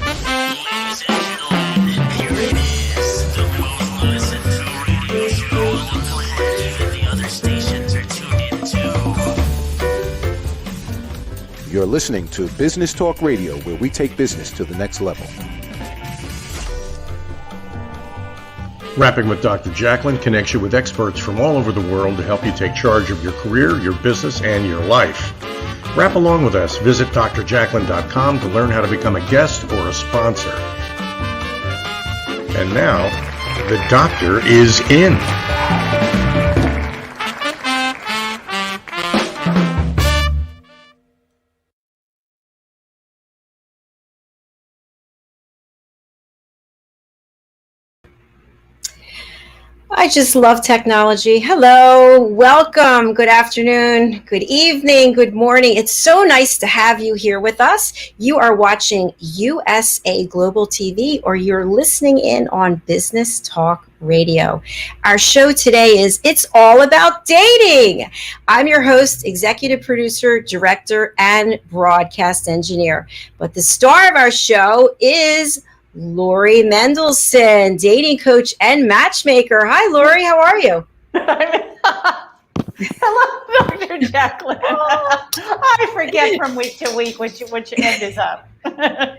Ladies and gentlemen, here it is, the most listened to radio show on the planet. Even the other stations are tuned into. You're listening to Business Talk Radio, where we take business to the next level. Rapping with Dr. Jacalyn connects you with experts from all over the world to help you take charge of your career, your business, and your life. Rap along with us. Visit drjacalyn.com to learn how to become a guest or a sponsor. And now, the doctor is in. I just love technology. Hello, welcome, good afternoon, good evening, good morning. It's so nice to have you here with us. You are watching USA Global TV, or you're listening in on Business Talk Radio. Our show today is It's All About Dating. I'm your host, executive producer, director, and broadcast engineer. But the star of our show is Lori Mendelsohn, dating coach and matchmaker. Hi, Lori. How are you? Hello, Dr. Jacalyn. I forget from week to week which end is up. I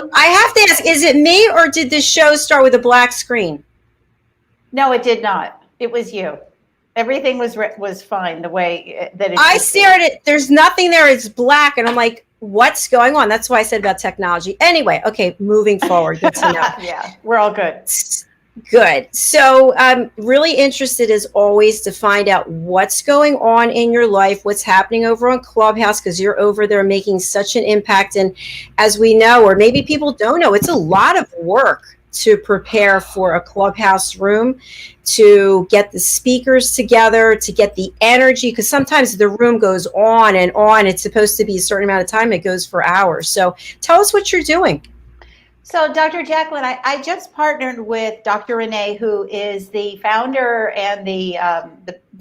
have to ask, is it me or did the show start with a black screen? No, it did not. It was you. Everything was fine the way that it. I stared at it. There's nothing there. It's black. And I'm like, what's going on? That's why I said about technology. Anyway, okay, moving forward. Good to know. Yeah, we're all good. Good. So I'm really interested, as always, to find out what's going on in your life, what's happening over on Clubhouse, because you're over there making such an impact. And as we know, or maybe people don't know, it's a lot of work to prepare for a Clubhouse room, to get the speakers together, to get the energy, because sometimes the room goes on and on. It's supposed to be a certain amount of time. It goes for hours. So tell us what you're doing. So, Dr. Jacalyn, I just partnered with Dr. Renee, who is the founder and the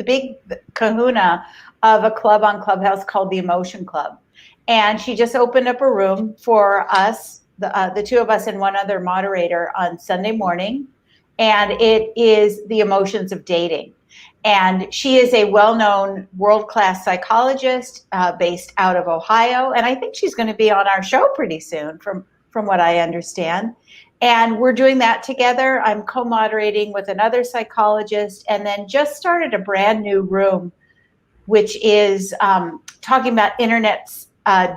big kahuna of a club on Clubhouse called the Emotion Club. And she just opened up a room for us, the two of us and one other moderator, on Sunday morning. And it is the emotions of dating. And she is a well-known world-class psychologist based out of Ohio. And I think she's going to be on our show pretty soon from what I understand. And we're doing that together. I'm co-moderating with another psychologist, and then just started a brand new room, which is talking about internet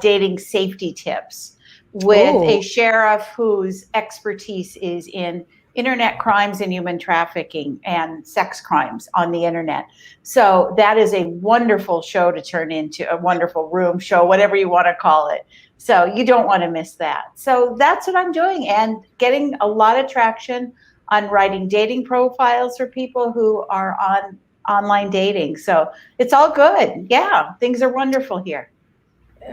dating safety tips with a sheriff whose expertise is in internet crimes and human trafficking and sex crimes on the internet. So that is a wonderful show to turn into, a wonderful room show, whatever you want to call it. So you don't want to miss that. So that's what I'm doing, and getting a lot of traction on writing dating profiles for people who are on online dating. So it's all good. Yeah, things are wonderful here.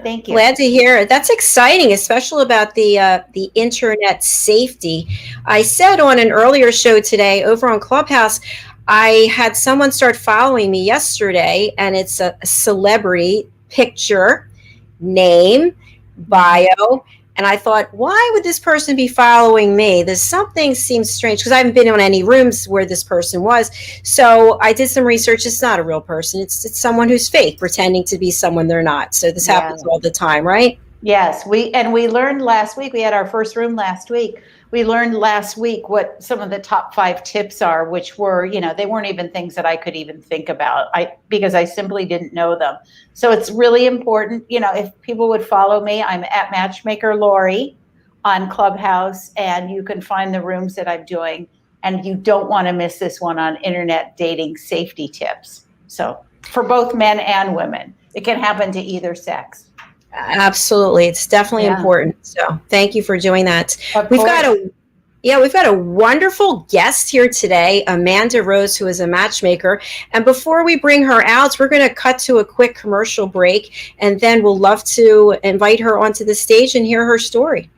Thank you. Glad to hear it. That's exciting, especially about the internet safety. I said on an earlier show today over on Clubhouse, I had someone start following me yesterday, and it's a celebrity picture, name, bio, and I thought, why would this person be following me? There's something seems strange, because I haven't been in any rooms where this person was. So I did some research. It's not a real person. It's someone who's fake, pretending to be someone they're not. So this happens all the time, right? Yes, we learned last week. We had our first room last week. We learned last week what some of the top 5 tips are, which were, they weren't even things that I could even think about because I simply didn't know them. So it's really important, if people would follow me, I'm at Matchmaker Lori on Clubhouse, and you can find the rooms that I'm doing. And you don't want to miss this one on internet dating safety tips. So for both men and women, it can happen to either sex. Absolutely. It's definitely important. So thank you for doing that. We've got a wonderful guest here today, Amanda Rose, who is a matchmaker. And before we bring her out, we're going to cut to a quick commercial break, and then we'll love to invite her onto the stage and hear her story.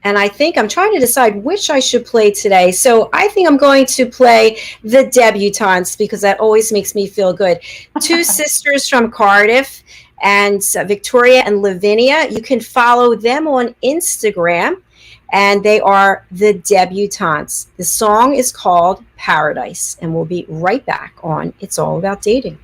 And I think I'm trying to decide which I should play today. So I think I'm going to play The Debutantes, because that always makes me feel good. 2 sisters from Cardiff. and Victoria and Lavinia. You can follow them on Instagram, and they are the Debutantes. The song is called Paradise, and we'll be right back on It's All About Dating.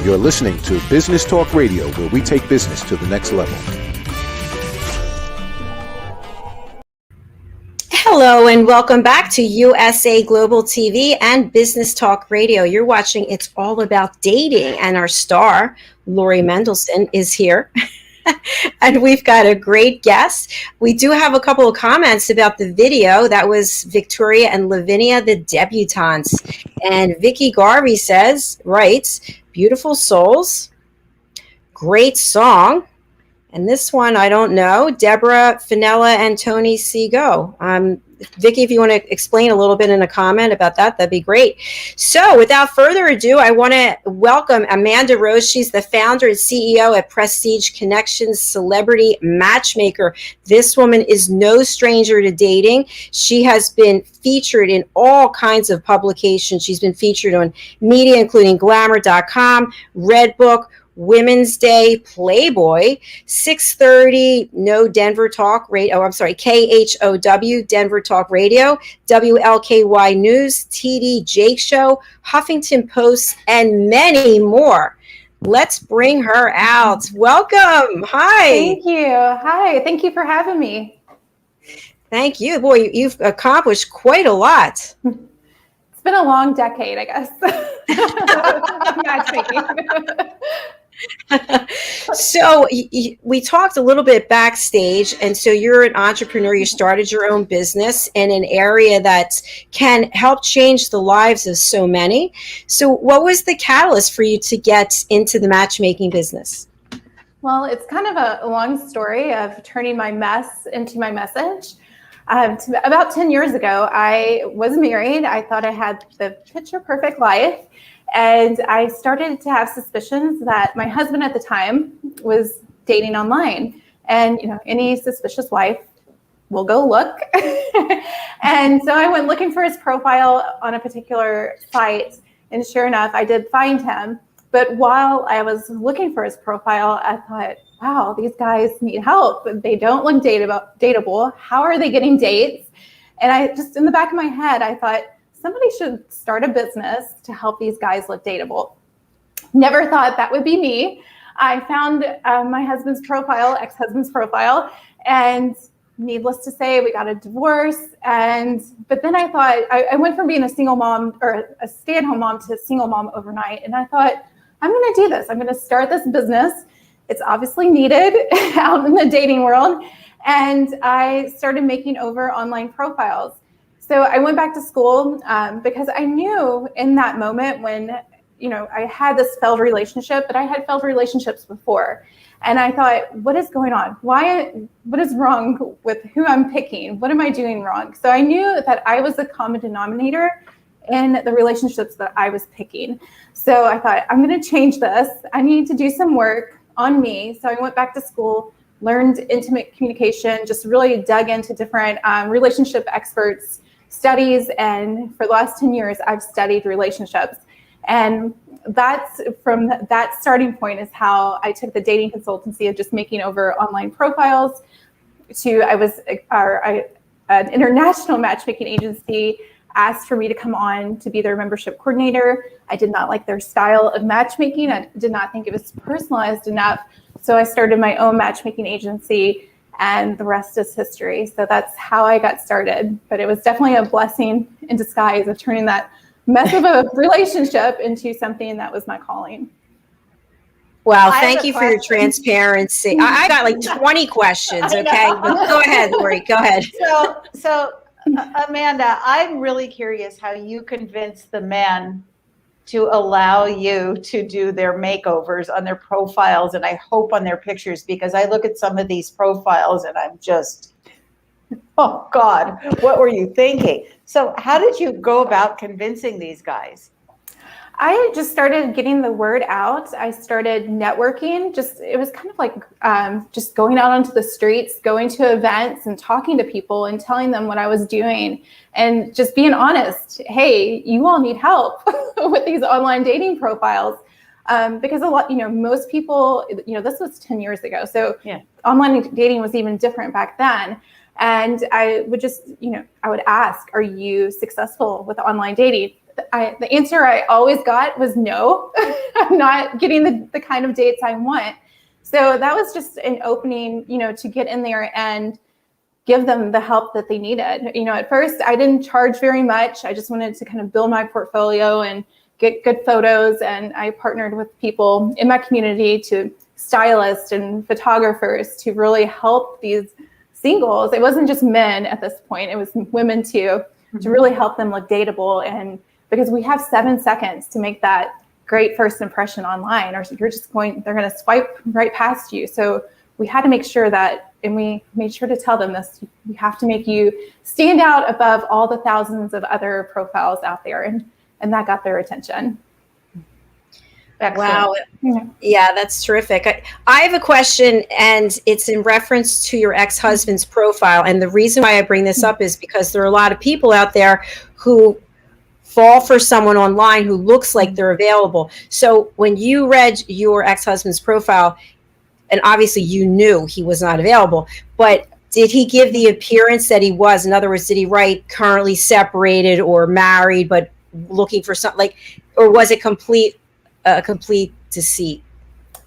You're listening to Business Talk Radio, where we take business to the next level. Hello and welcome back to USA Global TV and Business Talk Radio. You're watching It's All About Dating, and our star, Lori Mendelsohn, is here. And we've got a great guest. We do have a couple of comments about the video. That was Victoria and Lavinia, the debutantes. And Vicky Garvey writes, beautiful souls, great song. And this one, I don't know, Deborah Finella and Tony Seago. Vicky, if you want to explain a little bit in a comment about that, that'd be great. So without further ado, I want to welcome Amanda Rose. She's the founder and CEO at Prestige Connections Celebrity Matchmaker. This woman is no stranger to dating. She has been featured in all kinds of publications. She's been featured on media, including Glamour.com, Redbook, Women's Day, Playboy, 6:30, no Denver Talk Radio. Oh, I'm sorry, KHOW Denver Talk Radio, WLKY News, TD Jake Show, Huffington Post, and many more. Let's bring her out. Welcome. Hi. Thank you. Hi. Thank you for having me. Thank you. Boy, you've accomplished quite a lot. It's been a long decade, I guess. Matchmaking. So we talked a little bit backstage, and so you're an entrepreneur. You started your own business in an area that can help change the lives of so many. So what was the catalyst for you to get into the matchmaking business? Well, it's kind of a long story of turning my mess into my message. About 10 years ago, I was married. I thought I had the picture perfect life. And I started to have suspicions that my husband at the time was dating online. And, you know, any suspicious wife will go look. And so I went looking for his profile on a particular site. And sure enough, I did find him. But while I was looking for his profile, I thought, wow, these guys need help. They don't look dateable. How are they getting dates? And I just, in the back of my head, I thought, somebody should start a business to help these guys look dateable. Never thought that would be me. I found my husband's profile, ex-husband's profile, and needless to say, we got a divorce. But then I thought, I went from being a single mom or a stay-at-home mom to a single mom overnight. And I thought, I'm going to do this. I'm going to start this business. It's obviously needed out in the dating world. And I started making over online profiles. So I went back to school because I knew in that moment when, you know, I had this failed relationship, but I had failed relationships before. And I thought, what is going on? What is wrong with who I'm picking? What am I doing wrong? So I knew that I was the common denominator in the relationships that I was picking. So I thought, I'm going to change this. I need to do some work on me. So I went back to school, learned intimate communication, just really dug into different relationship experts' studies, and for the last 10 years I've studied relationships. And that's from that starting point is how I took the dating consultancy of just making over online profiles to an international matchmaking agency asked for me to come on to be their membership coordinator. I did not like their style of matchmaking. I did not think it was personalized enough. So I started my own matchmaking agency, and the rest is history. So that's how I got started. But it was definitely a blessing in disguise of turning that mess of a relationship into something that was my calling. Wow, thank you for your transparency. I got like 20 questions, okay? But go ahead, Lori, go ahead. So Amanda, I'm really curious how you convinced the men to allow you to do their makeovers on their profiles, and I hope on their pictures, because I look at some of these profiles and I'm just, oh God, what were you thinking? So how did you go about convincing these guys? I just started getting the word out. I started networking. It was kind of like just going out onto the streets, going to events and talking to people and telling them what I was doing and just being honest. Hey, you all need help with these online dating profiles. Because most people, this was 10 years ago. So yeah. Online dating was even different back then. And I would just, I would ask, are you successful with online dating? The answer I always got was no. I'm not getting the kind of dates I want. So that was just an opening, to get in there and give them the help that they needed. At first I didn't charge very much. I just wanted to kind of build my portfolio and get good photos. And I partnered with people in my community, to stylists and photographers, to really help these singles. It wasn't just men at this point, it was women too, to really help them look dateable. And because we have 7 seconds to make that great first impression online, or they're going to swipe right past you. So we had to make sure that, and we made sure to tell them this, we have to make you stand out above all the thousands of other profiles out there. And that got their attention. Excellent. Wow. Yeah, that's terrific. I have a question, and it's in reference to your ex-husband's profile. And the reason why I bring this up is because there are a lot of people out there who fall for someone online who looks like they're available. So when you read your ex-husband's profile, and obviously you knew he was not available, but did he give the appearance that he was? In other words, did he write currently separated or married, but looking for something like, or was it complete deceit?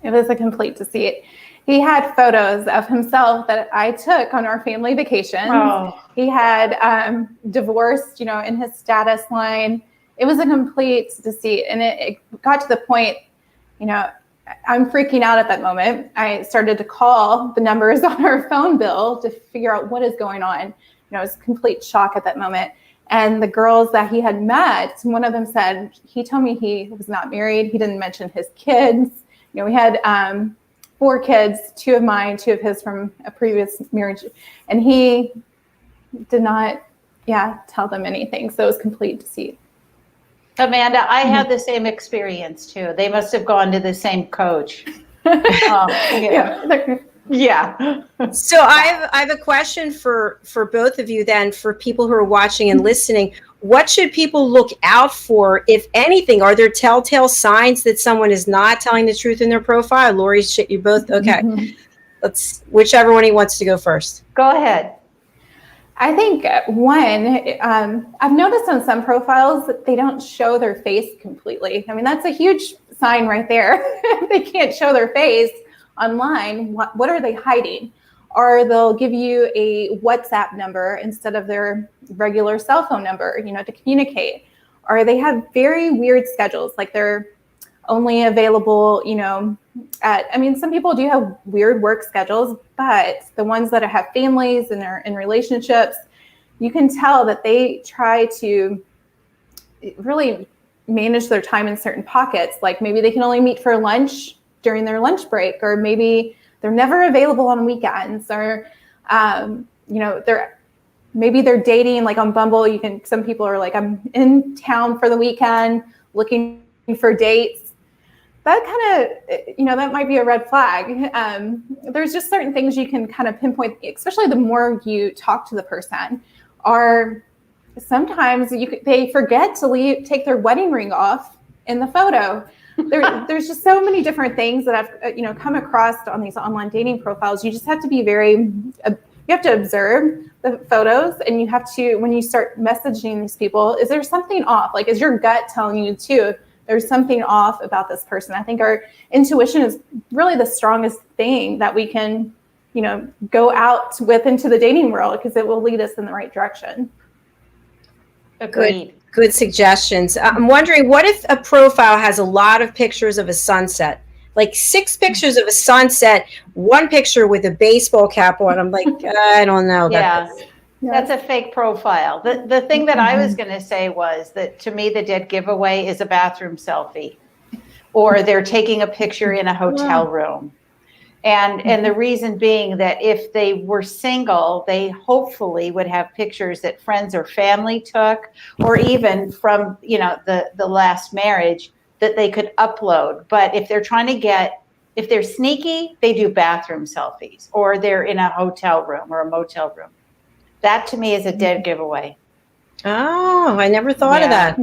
It was a complete deceit. He had photos of himself that I took on our family vacations. Oh. He had divorced, in his status line. It was a complete deceit. And it got to the point, I'm freaking out at that moment. I started to call the numbers on our phone bill to figure out what is going on. It was complete shock at that moment. And the girls that he had met, one of them said, he told me he was not married. He didn't mention his kids. We had 4 kids, 2 of mine, 2 of his from a previous marriage. And he did not, tell them anything. So it was complete deceit. Amanda, I had the same experience too. They must have gone to the same coach. Yeah. So I have a question for both of you then, for people who are watching and listening. What should people look out for, if anything? Are there telltale signs that someone is not telling the truth in their profile? Lori, you both? Okay. Let's, whichever one he wants to go first. Go ahead. I think I've noticed on some profiles that they don't show their face completely. I mean, that's a huge sign right there. They can't show their face online. What are they hiding? Or they'll give you a WhatsApp number instead of their regular cell phone number, to communicate. Or they have very weird schedules, like they're only available, some people do have weird work schedules, but the ones that have families and are in relationships, you can tell that they try to really manage their time in certain pockets. Like maybe they can only meet for lunch during their lunch break, or maybe they're never available on weekends, or, maybe they're dating, like on Bumble. Some people are like, I'm in town for the weekend looking for dates. That kind of, that might be a red flag. There's just certain things you can kind of pinpoint, especially the more you talk to the person. Or sometimes they forget to take their wedding ring off in the photo. There's just so many different things that I've come across on these online dating profiles. You just have to be you have to observe the photos, and you have to, when you start messaging these people, is there something off? Like, is your gut telling you too, there's something off about this person? I think our intuition is really the strongest thing that we can, go out with into the dating world, because it will lead us in the right direction. Agreed. Good suggestions. I'm wondering, what if a profile has a lot of pictures of a sunset? Like 6 pictures of a sunset, 1 picture with a baseball cap on. I'm like, I don't know. That's a fake profile. The thing that I was going to say was that, to me, the dead giveaway is a bathroom selfie, or they're taking a picture in a hotel room. And the reason being that if they were single, they hopefully would have pictures that friends or family took, or even from, the last marriage, that they could upload. But if they're if they're sneaky, they do bathroom selfies, or they're in a hotel room or a motel room. That to me is a dead giveaway. Oh, I never thought of that.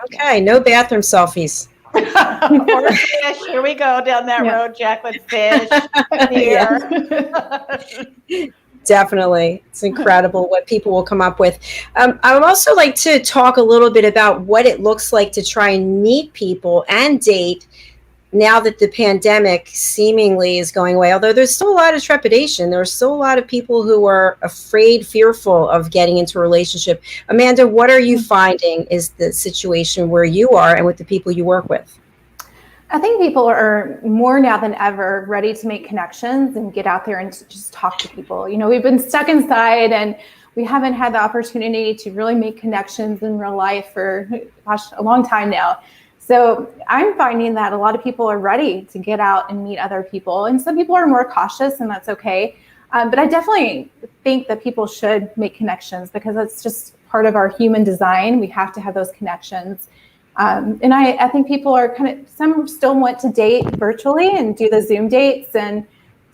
Okay, no bathroom selfies. Or fish. Here we go down that road, Jacalyn. Fish. Here. Definitely. It's incredible what people will come up with. I would also like to talk a little bit about what it looks like to try and meet people and date now that the pandemic seemingly is going away. Although there's still a lot of trepidation. There's still a lot of people who are afraid, fearful of getting into a relationship. Amanda, what are you finding is the situation where you are and with the people you work with? I think people are more now than ever ready to make connections and get out there and just talk to people. We've been stuck inside, and we haven't had the opportunity to really make connections in real life for, a long time now. So I'm finding that a lot of people are ready to get out and meet other people. And some people are more cautious, and that's okay. But I definitely think that people should make connections, because that's just part of our human design. We have to have those connections. And I think people are some still want to date virtually and do the Zoom dates, and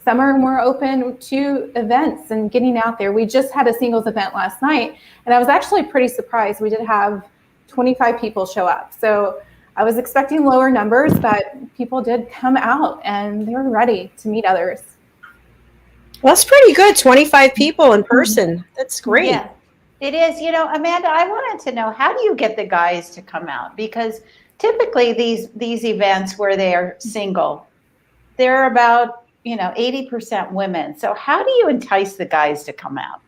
some are more open to events and getting out there. We just had a singles event last night, and I was actually pretty surprised. We did have 25 people show up. So I was expecting lower numbers, but people did come out and they were ready to meet others. Well, that's pretty good. 25 people in person. That's great. Yeah, it is. You know, Amanda, I wanted to know, how do you get the guys to come out? Because typically these events where they are single, they're about, 80% women. So how do you entice the guys to come out?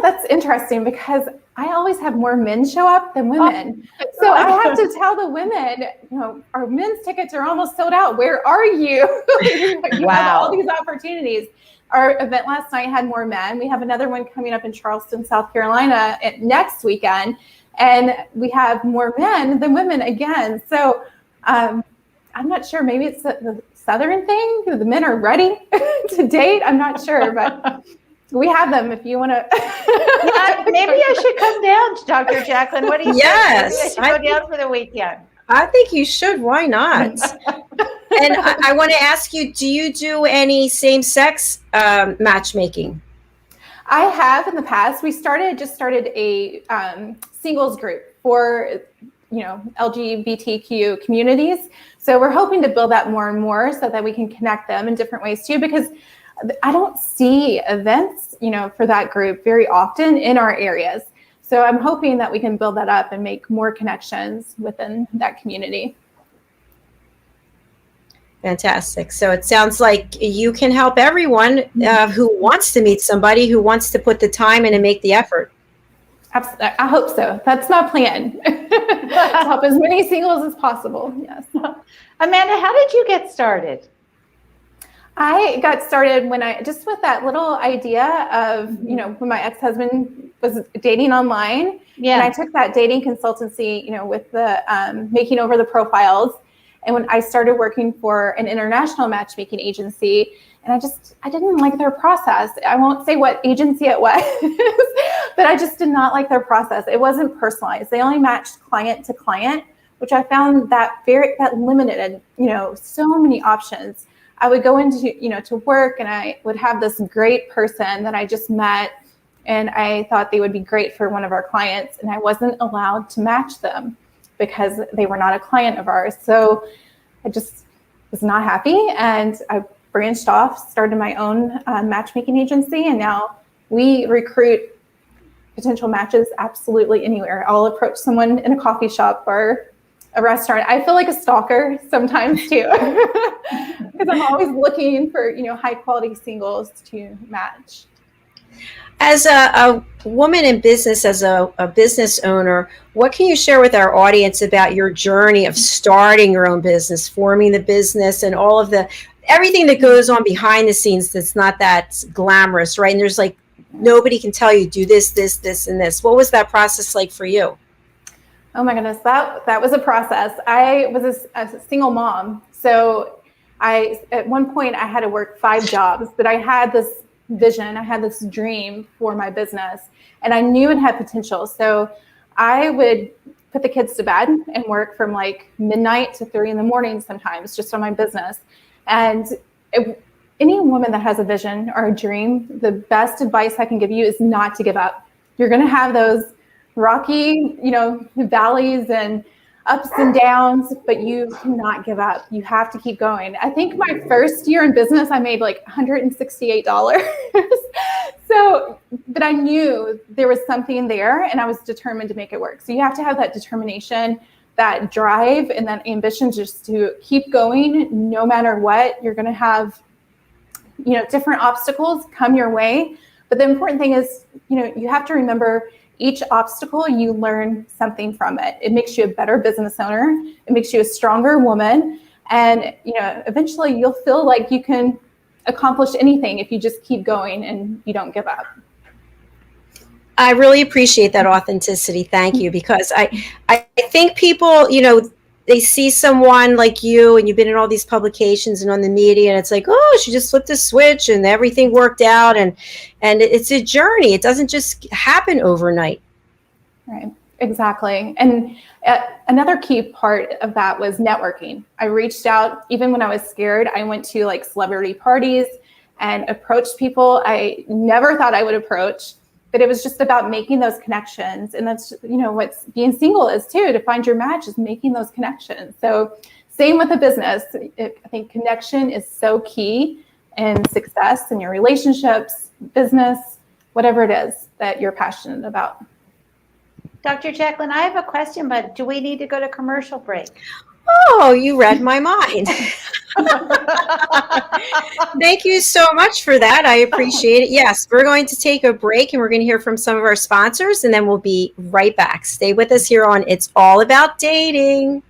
That's interesting because I always have more men show up than women. So I have to tell the women, our men's tickets are almost sold out. Where are you? You have all these opportunities. Our event last night had more men. We have another one coming up in Charleston, South Carolina next weekend. And we have more men than women again. So I'm not sure. Maybe it's the Southern thing. The men are ready to date. I'm not sure, but we have them if you want to. Yeah, maybe I should come down, Dr. Jacalyn. What do you think? Yes. Maybe I should go down for the weekend. I think you should. Why not? And I want to ask you, do you do any same-sex matchmaking? I have in the past. We just started a singles group for LGBTQ communities. So we're hoping to build that more and more so that we can connect them in different ways too, because I don't see events, for that group very often in our areas. So I'm hoping that we can build that up and make more connections within that community. Fantastic. So it sounds like you can help everyone who wants to meet somebody, who wants to put the time in and make the effort. Absolutely. I hope so. That's my plan. To help as many singles as possible. Yes. Amanda, how did you get started? I got started when with that little idea of, when my ex-husband was dating online. Yeah. And I took that dating consultancy, with the making over the profiles. And when I started working for an international matchmaking agency, and I didn't like their process. I won't say what agency it was, but I just did not like their process. It wasn't personalized. They only matched client to client, which I found that limited, so many options. I would go into, to work, and I would have this great person that I just met, and I thought they would be great for one of our clients, and I wasn't allowed to match them because they were not a client of ours. So I just was not happy, and I branched off, started my own matchmaking agency, and now we recruit potential matches absolutely anywhere. I'll approach someone in a coffee shop or a restaurant. I feel like a stalker sometimes too, because I'm always looking for, high quality singles to match. As a woman in business, as a business owner, what can you share with our audience about your journey of starting your own business, forming the business, and all of everything that goes on behind the scenes that's not that glamorous, right? And there's nobody can tell you do this, this, this, and this. What was that process like for you? Oh my goodness, that was a process. I was a single mom. So at one point I had to work 5 jobs, but I had this vision, I had this dream for my business, and I knew it had potential. So I would put the kids to bed and work from midnight to 3 a.m. sometimes just on my business. And any woman that has a vision or a dream, the best advice I can give you is not to give up. You're going to have those rocky, valleys and ups and downs, but you cannot give up. You have to keep going. I think my first year in business, I made $168. But I knew there was something there, and I was determined to make it work. So you have to have that determination, that drive, and that ambition just to keep going no matter what. You're going to have, different obstacles come your way. But the important thing is, you have to remember each obstacle, you learn something from it. It makes you a better business owner. It makes you a stronger woman. And, eventually you'll feel like you can accomplish anything if you just keep going and you don't give up. I really appreciate that authenticity. Thank you. Because I think people, they see someone like you, and you've been in all these publications and on the media, and it's like, oh, she just flipped a switch and everything worked out. And it's a journey. It doesn't just happen overnight. Right. Exactly. And another key part of that was networking. I reached out, even when I was scared. I went to celebrity parties and approached people I never thought I would approach. but it was just about making those connections. And that's, what being single is too, to find your match is making those connections. So same with a business. I think connection is so key in success in your relationships, business, whatever it is that you're passionate about. Dr. Jacalyn, I have a question, but do we need to go to commercial break? Oh, you read my mind. Thank you so much for that. I appreciate it. Yes, we're going to take a break and we're going to hear from some of our sponsors, and then we'll be right back. Stay with us here on It's All About Dating.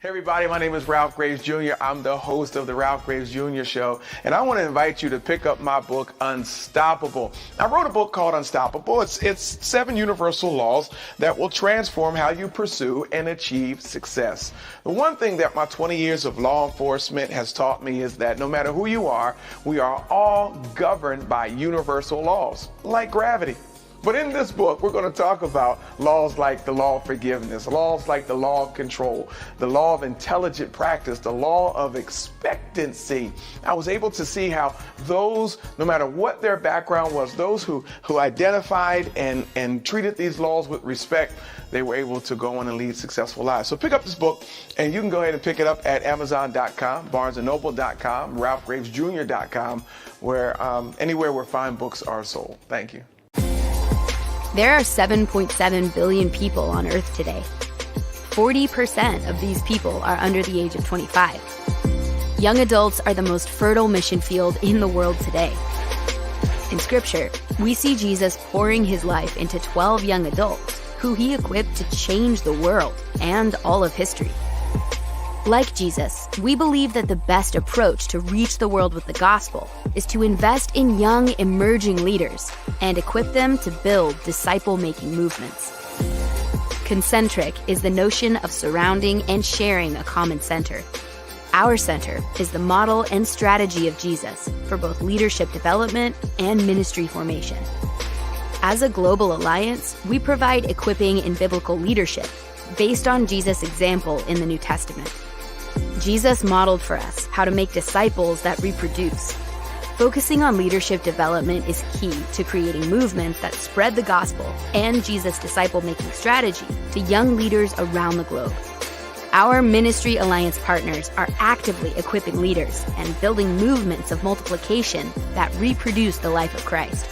Hey everybody, my name is Ralph Graves Jr. I'm the host of the Ralph Graves Jr. Show, and I want to invite you to pick up my book, Unstoppable. I wrote a book called Unstoppable. It's 7 universal laws that will transform how you pursue and achieve success. The one thing that my 20 years of law enforcement has taught me is that no matter who you are, we are all governed by universal laws, like gravity. But in this book, we're going to talk about laws like the law of forgiveness, laws like the law of control, the law of intelligent practice, the law of expectancy. I was able to see how those, no matter what their background was, those who identified and treated these laws with respect, they were able to go on and lead successful lives. So pick up this book, and you can go ahead and pick it up at Amazon.com, BarnesandNoble.com, RalphGravesJr.com, where anywhere where fine books are sold. Thank you. There are 7.7 billion people on Earth today. 40% of these people are under the age of 25. Young adults are the most fertile mission field in the world today. In Scripture, we see Jesus pouring his life into 12 young adults who he equipped to change the world and all of history. Like Jesus, we believe that the best approach to reach the world with the gospel is to invest in young, emerging leaders and equip them to build disciple-making movements. Concentric is the notion of surrounding and sharing a common center. Our center is the model and strategy of Jesus for both leadership development and ministry formation. As a global alliance, we provide equipping in biblical leadership based on Jesus' example in the New Testament. Jesus modeled for us how to make disciples that reproduce. Focusing on leadership development is key to creating movements that spread the gospel and Jesus' disciple-making strategy to young leaders around the globe. Our Ministry Alliance partners are actively equipping leaders and building movements of multiplication that reproduce the life of Christ.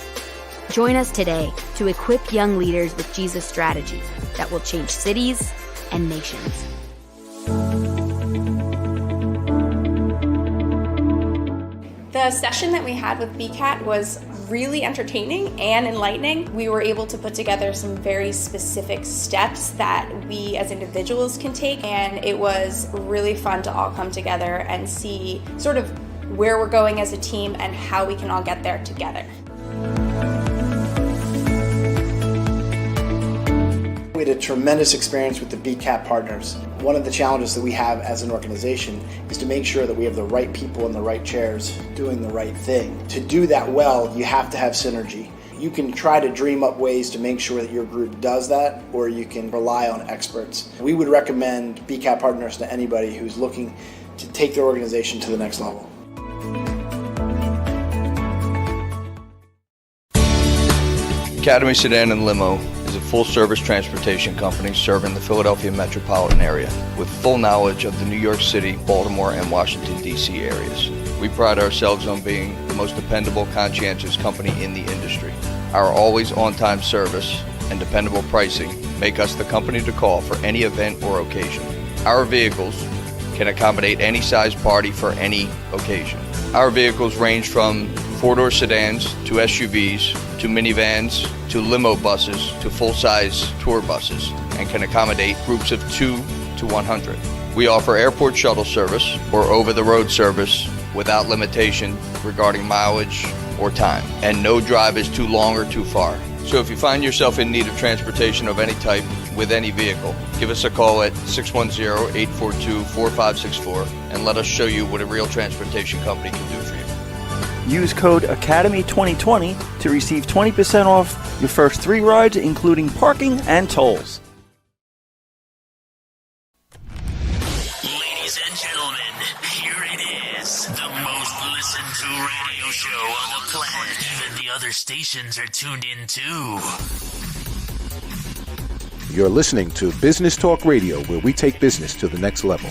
Join us today to equip young leaders with Jesus' strategy that will change cities and nations. The session that we had with BCAT was really entertaining and enlightening. We were able to put together some very specific steps that we as individuals can take, and it was really fun to all come together and see sort of where we're going as a team and how we can all get there together. We had a tremendous experience with the BCAT partners. One of the challenges that we have as an organization is to make sure that we have the right people in the right chairs doing the right thing. To do that well, you have to have synergy. You can try to dream up ways to make sure that your group does that, or you can rely on experts. We would recommend BCAT partners to anybody who's looking to take their organization to the next level. Academy Sedan and Limo is a full-service transportation company serving the Philadelphia metropolitan area with full knowledge of the New York City, Baltimore, and Washington, D.C. areas. We pride ourselves on being the most dependable, conscientious company in the industry. Our always on-time service and dependable pricing make us the company to call for any event or occasion. Our vehicles can accommodate any size party for any occasion. Our vehicles range from four-door sedans to SUVs to minivans to limo buses to full-size tour buses and can accommodate groups of 2 to 100. We offer airport shuttle service or over-the-road service without limitation regarding mileage or time, and no drive is too long or too far. So if you find yourself in need of transportation of any type with any vehicle, give us a call at 610-842-4564 and let us show you what a real transportation company can do for you. Use code ACADEMY2020 to receive 20% off your first 3 rides, including parking and tolls. Ladies and gentlemen, here it is. The most listened to radio show on the planet. Even the other stations are tuned in too. You're listening to Business Talk Radio, where we take business to the next level.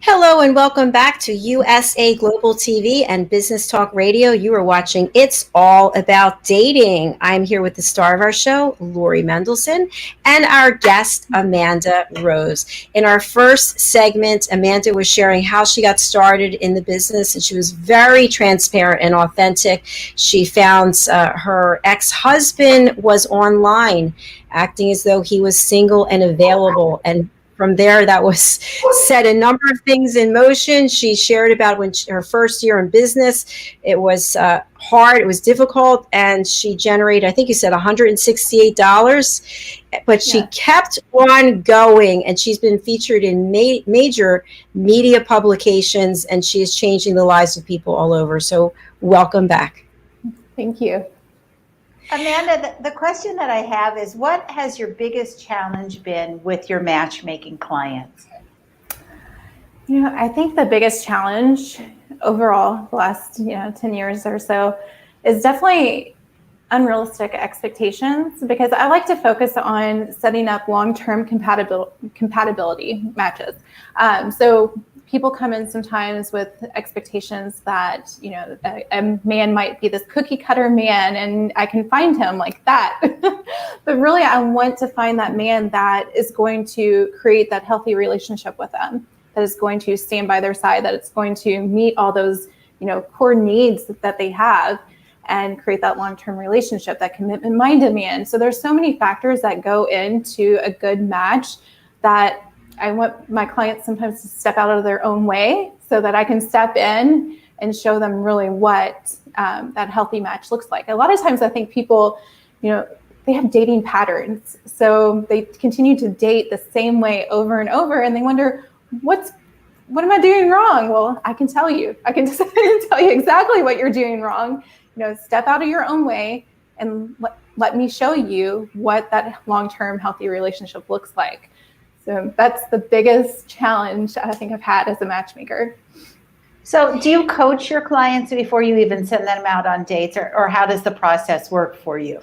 Hello and welcome back to USA Global TV and Business Talk Radio. You are watching It's All About Dating. I'm here with the star of our show, Lori Mendelsohn, and our guest, Amanda Rose. In our first segment, Amanda was sharing how she got started in the business, and she was very transparent and authentic. She found her ex-husband was online, acting as though he was single and available, and from there, that was set a number of things in motion. She shared about her first year in business. It was hard, it was difficult, and she generated, I think you said $168, but she kept on going, and she's been featured in major media publications, and she is changing the lives of people all over. So welcome back. Thank you. Amanda, the question that I have is, what has your biggest challenge been with your matchmaking clients? I think the biggest challenge overall the last 10 years or so is definitely unrealistic expectations, because I like to focus on setting up long-term compatibility matches. So people come in sometimes with expectations that, a man might be this cookie cutter man and I can find him like that. But really, I want to find that man that is going to create that healthy relationship with them, that is going to stand by their side, that it's going to meet all those, core needs that they have and create that long-term relationship, that commitment-minded man. So there's so many factors that go into a good match that I want my clients sometimes to step out of their own way so that I can step in and show them really what that healthy match looks like. A lot of times I think people, they have dating patterns. So they continue to date the same way over and over, and they wonder, what am I doing wrong? Well, I can tell you. I can tell you exactly what you're doing wrong. Step out of your own way and let me show you what that long-term healthy relationship looks like. So that's the biggest challenge I think I've had as a matchmaker. So do you coach your clients before you even send them out on dates, or how does the process work for you?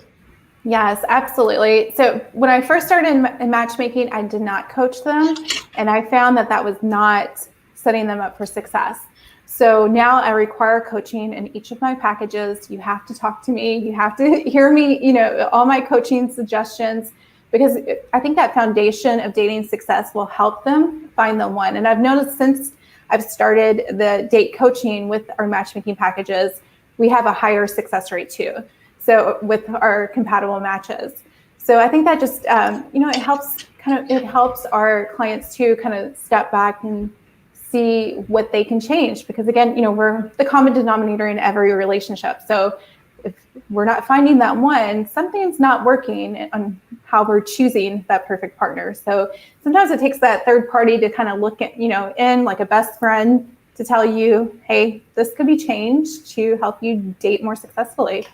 Yes, absolutely. So when I first started in matchmaking, I did not coach them, and I found that was not setting them up for success. So now I require coaching in each of my packages. You have to talk to me. You have to hear me, all my coaching suggestions, because I think that foundation of dating success will help them find the one. And I've noticed since I've started the date coaching with our matchmaking packages, we have a higher success rate too. So with our compatible matches. So I think that just, it helps our clients to kind of step back and see what they can change. Because again, we're the common denominator in every relationship. So if we're not finding that one, something's not working on how we're choosing that perfect partner. So sometimes it takes that third party to kind of look at, in like a best friend to tell you, hey, this could be changed to help you date more successfully.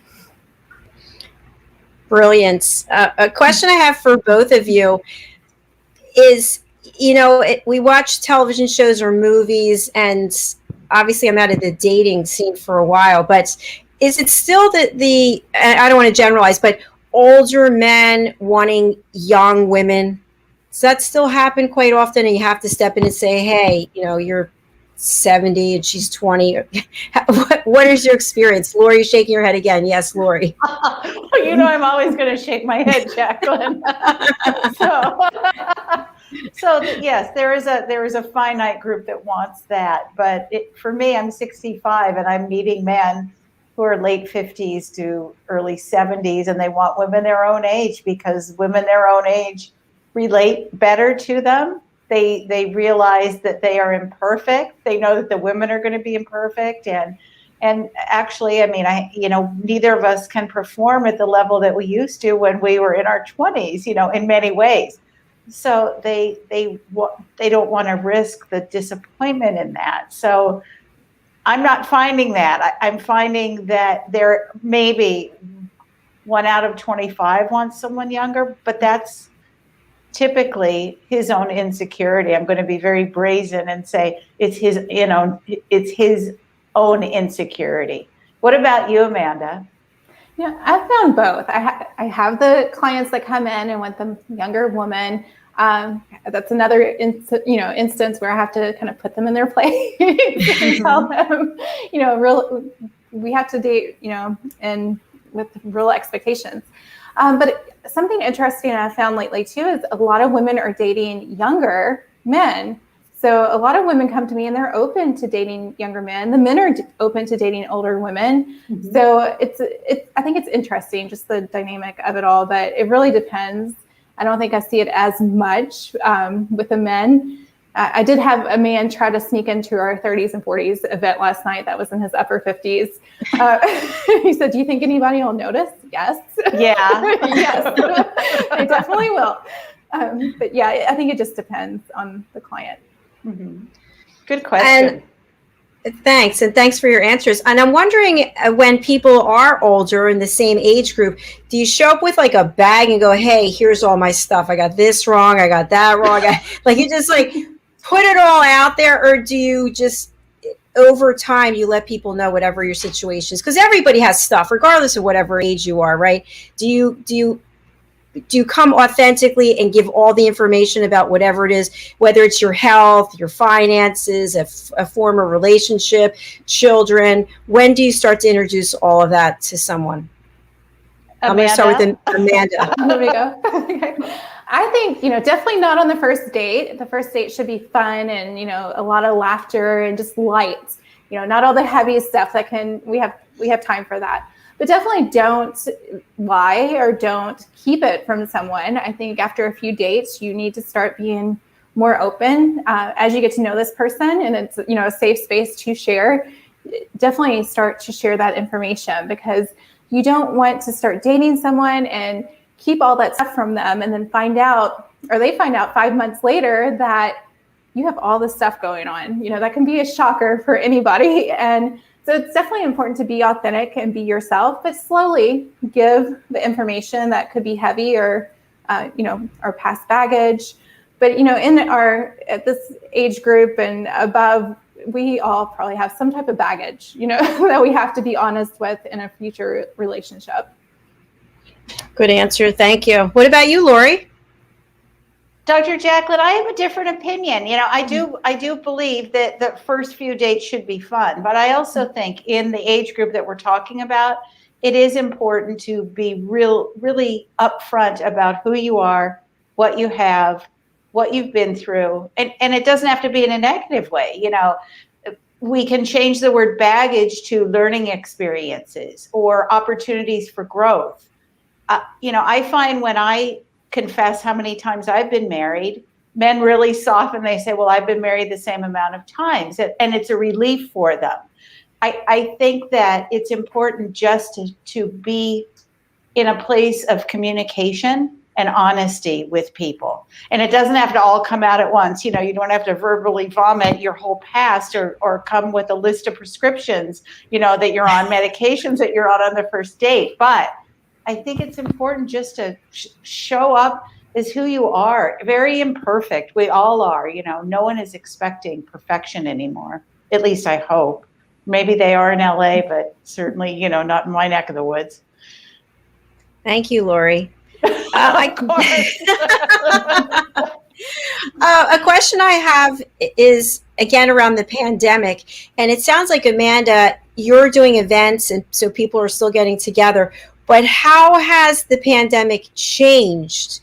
Brilliant. A question I have for both of you is, we watch television shows or movies, and obviously I'm out of the dating scene for a while, but is it still the I don't want to generalize, but older men wanting young women? Does that still happen quite often? And you have to step in and say, hey, you're 70 and she's 20. What is your experience? Lori, shaking your head again. Yes, Lori. I'm always going to shake my head, Jacalyn. So yes, there is a finite group that wants that. But for me, I'm 65 and I'm meeting men who are late 50s to early 70s, and they want women their own age because women their own age relate better to them. They realize that they are imperfect. They know that the women are going to be imperfect, and actually, neither of us can perform at the level that we used to when we were in our 20s. In many ways. So they don't want to risk the disappointment in that. So I'm not finding that. I'm finding that there maybe 1 out of 25 wants someone younger, but that's typically his own insecurity. I'm going to be very brazen and say it's his, it's his own insecurity. What about you, Amanda? Yeah, I've found both. I have the clients that come in and want the younger woman. That's another instance where I have to kind of put them in their place and tell them, we have to date, and with real expectations. But something interesting I found lately too is a lot of women are dating younger men. So a lot of women come to me and they're open to dating younger men. The men are open to dating older women. Mm-hmm. So I think it's interesting, just the dynamic of it all, but it really depends. I don't think I see it as much with the men. I did have a man try to sneak into our 30s and 40s event last night that was in his upper 50s. He said, "Do you think anybody will notice?" Yes. Yeah. Yes, they definitely will. But yeah, I think it just depends on the client. Mm-hmm. Good question. And thanks for your answers. And I'm wondering, when people are older in the same age group, do you show up with like a bag and go, "Hey, here's all my stuff. I got this wrong. I got that wrong." You just like put it all out there, or do you just over time you let people know whatever your situation is? Because everybody has stuff, regardless of whatever age you are, right? Do you come authentically and give all the information about whatever it is, whether it's your health, your finances, a former relationship, children? When do you start to introduce all of that to someone? Amanda? I'm going to start with Amanda. There we go. I think, definitely not on the first date. The first date should be fun and, a lot of laughter and just light, not all the heavy stuff we have time for that. But definitely don't lie or don't keep it from someone. I think after a few dates, you need to start being more open as you get to know this person, and it's a safe space to share. Definitely start to share that information, because you don't want to start dating someone and keep all that stuff from them and then they find out 5 months later that you have all this stuff going on. That can be a shocker for anybody. And so it's definitely important to be authentic and be yourself, but slowly give the information that could be heavy or past baggage. But, at this age group and above, we all probably have some type of baggage, that we have to be honest with in a future relationship. Good answer. Thank you. What about you, Lori? Dr. Jacalyn, I have a different opinion. I do believe that the first few dates should be fun, but I also think in the age group that we're talking about, it is important to be really upfront about who you are, what you have, what you've been through, and it doesn't have to be in a negative way. We can change the word baggage to learning experiences or opportunities for growth. I find when I confess how many times I've been married, men really soften. They say, "Well, I've been married the same amount of times," and it's a relief for them. I think that it's important just to be in a place of communication and honesty with people. And it doesn't have to all come out at once. You don't have to verbally vomit your whole past or come with a list of prescriptions, that you're on, medications that you're on the first date. But I think it's important just to show up as who you are. Very imperfect. We all are. No one is expecting perfection anymore. At least I hope. Maybe they are in LA, but certainly, not in my neck of the woods. Thank you, Lori. A question I have is, again, around the pandemic. And it sounds like, Amanda, you're doing events, and so people are still getting together. But how has the pandemic changed?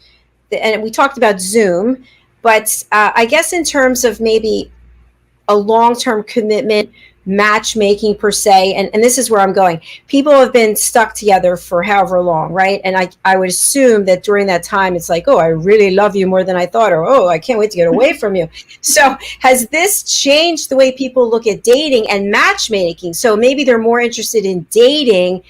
And we talked about Zoom, but I guess in terms of maybe a long-term commitment, matchmaking per se, and this is where I'm going. People have been stuck together for however long, right? And I would assume that during that time, it's like, "Oh, I really love you more than I thought," or "Oh, I can't wait to get away from you." So has this changed the way people look at dating and matchmaking? So maybe they're more interested in dating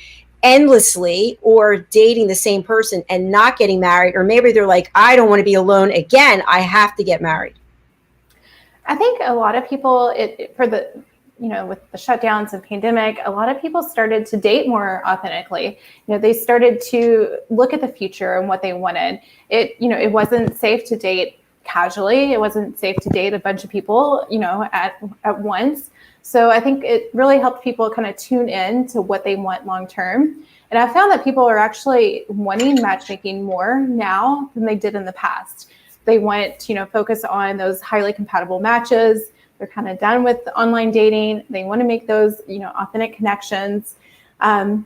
endlessly or dating the same person and not getting married, or maybe they're like, "I don't want to be alone again. I have to get married." I think a lot of people, with the shutdowns and pandemic, a lot of people started to date more authentically. They started to look at the future and what they wanted. It wasn't safe to date casually. It wasn't safe to date a bunch of people, at once. So I think it really helped people kind of tune in to what they want long term. And I found that people are actually wanting matchmaking more now than they did in the past. They want to, focus on those highly compatible matches. They're kind of done with online dating. They want to make those, authentic connections. I've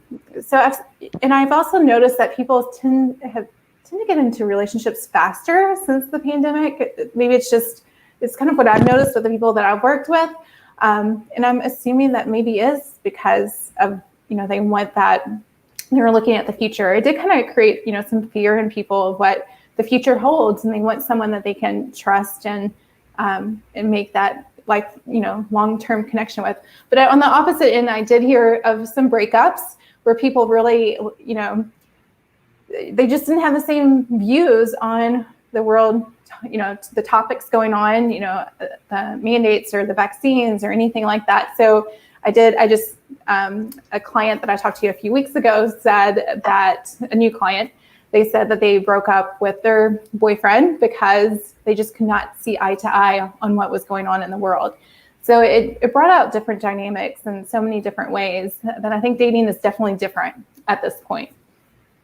also noticed that people tend to get into relationships faster since the pandemic. Maybe it's kind of what I've noticed with the people that I've worked with. And I'm assuming that maybe is because of, they want that, they're looking at the future. It did kind of create, some fear in people of what the future holds, and they want someone that they can trust and make that long-term connection with. But on the opposite end, I did hear of some breakups where people really, they just didn't have the same views on the world, the topics going on, the mandates or the vaccines or anything like that. So a client that I talked to a few weeks ago said that, a new client, they said that they broke up with their boyfriend because they just could not see eye to eye on what was going on in the world. So it brought out different dynamics in so many different ways that I think dating is definitely different at this point.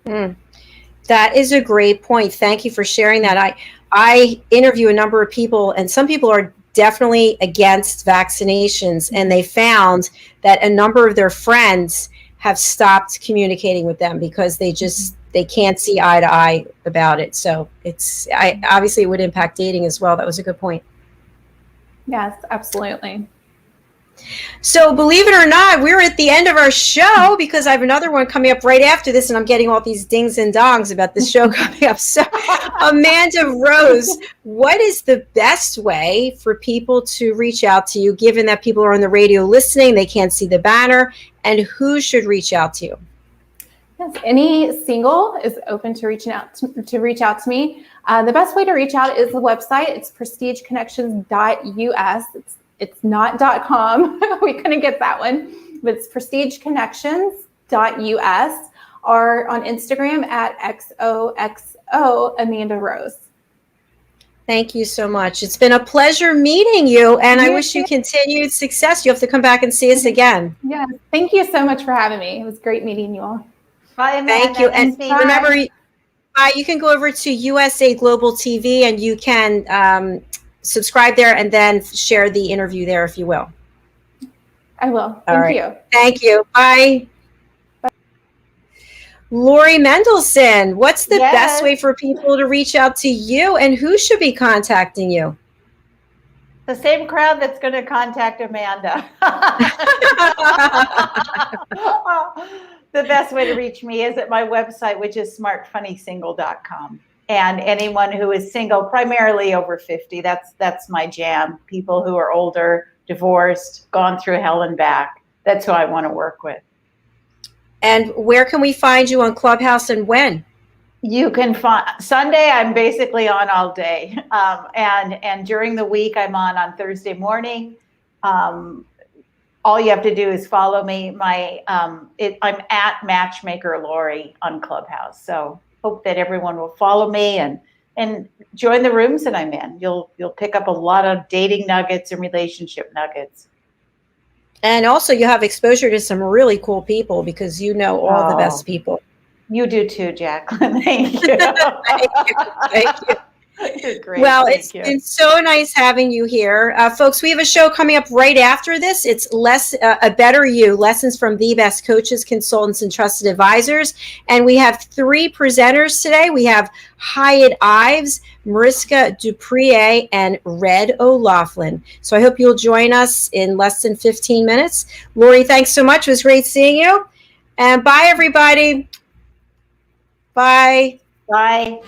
That is a great point. Thank you for sharing that. I interview a number of people, and some people are definitely against vaccinations, and they found that a number of their friends have stopped communicating with them because they can't see eye to eye about it. So obviously it would impact dating as well. That was a good point. Yes, absolutely. So believe it or not, we're at the end of our show because I have another one coming up right after this, and I'm getting all these dings and dongs about this show coming up. So Amanda Rose, what is the best way for people to reach out to you, given that people are on the radio listening, they can't see the banner, and who should reach out to you? Yes, any single is open to reach out to me. The best way to reach out is the website. It's prestigeconnections.us. It's not .com. We couldn't get that one, but it's prestigeconnections.us, or on Instagram at XOXO Amanda Rose. Thank you so much. It's been a pleasure meeting you, and I wish you continued success. You have to come back and see us again. Yes, thank you so much for having me. It was great meeting you all. Bye, Amanda. Thank you. And remember, you can go over to USA Global TV, and you can subscribe there and then share the interview there if you will. I will. Thank you. Thank you. Bye. Lori Mendelsohn, what's the best way for people to reach out to you, and who should be contacting you? The same crowd that's going to contact Amanda. The best way to reach me is at my website, which is smartfunnysingle.com. And anyone who is single, primarily over 50, that's my jam. People who are older, divorced, gone through hell and back. That's who I want to work with. And where can we find you on Clubhouse, and when? You can find Sunday. I'm basically on all day, and during the week I'm on Thursday morning. All you have to do is follow me. I'm at Matchmaker Lori on Clubhouse. So hope that everyone will follow me and join the rooms that I'm in. You'll pick up a lot of dating nuggets and relationship nuggets. And also you have exposure to some really cool people because you know all the best people. You do too, Jacalyn. Thank you. Thank you. You're great. Well, it's been so nice having you here. Folks, we have a show coming up right after this. It's A Better You, Lessons from the Best Coaches, Consultants, and Trusted Advisors. And we have 3 presenters today. We have Hyatt Ives, Mariska Duprier, and Red O'Laughlin. So I hope you'll join us in less than 15 minutes. Lori, thanks so much. It was great seeing you. And bye, everybody. Bye. Bye.